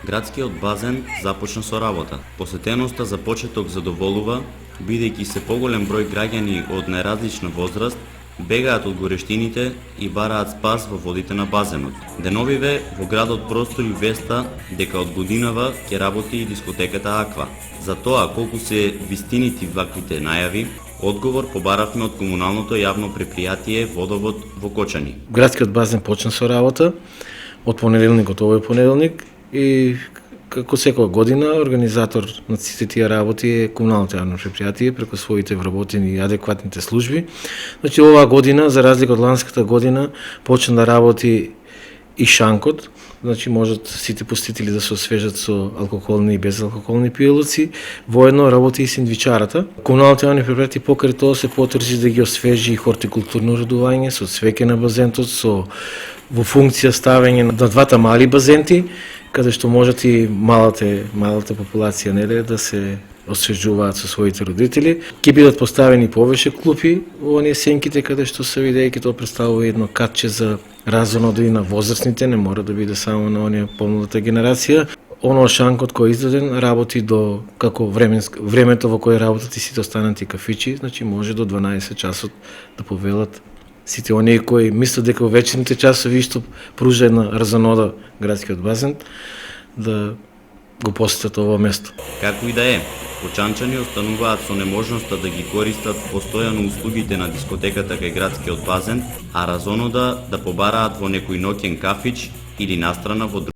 Градскиот базен започна со работа. Посетеноста за почеток задоволува, бидејќи се поголем број граѓани од најразлична возраст бегаат од горештините и бараат спас во водите на базенот. Деновиве во градот простори веста дека од годинава ќе работи и дискотеката Аква. За тоа колку се вистинити ваквите најави, одговор побаравме од комуналното јавно предпријатие Водовод во Кочани. Градскиот базен почна со работа од понеделникот овој понеделник и како секоја година организатор на сите тие работи е комуналното јавно предпријатие преку своите вработени и адекватните служби. Значи оваа година за разлика од ланската година почна да работи и шанкот. Значи можат сите посетители да се освежат со алкохолни и безалкохолни пијалаци, воедно работи и синдвичарата. Комуналното јавно предпријатие покрај тоа се потружи да ги освежи и хортикултурно уредување со цвеќе на базентот, со во функција ставење на двата мали базенти, каде што можат и малата популација да се освежуваат со своите родители. Ќе бидат поставени повеќе клупи во оние сенките каде што се видејќи тоа представува едно катче за разонода и на возрастните, не мора да биде само на оние помладата генерација. Оно шанкот кој е издаден работи до како времето во кое работат и сите останати кафичи, значи може до 12 часот да повелат сите оние кои мислат дека во вечерните часови што пружа една разонода градскиот базен да го посетат ово место. Како и да е, кочанчани остануваат со неможноста да ги користат постојано услугите на дискотеката кај градскиот базен, а разонода да побараат во некој ноќен кафич или настрана во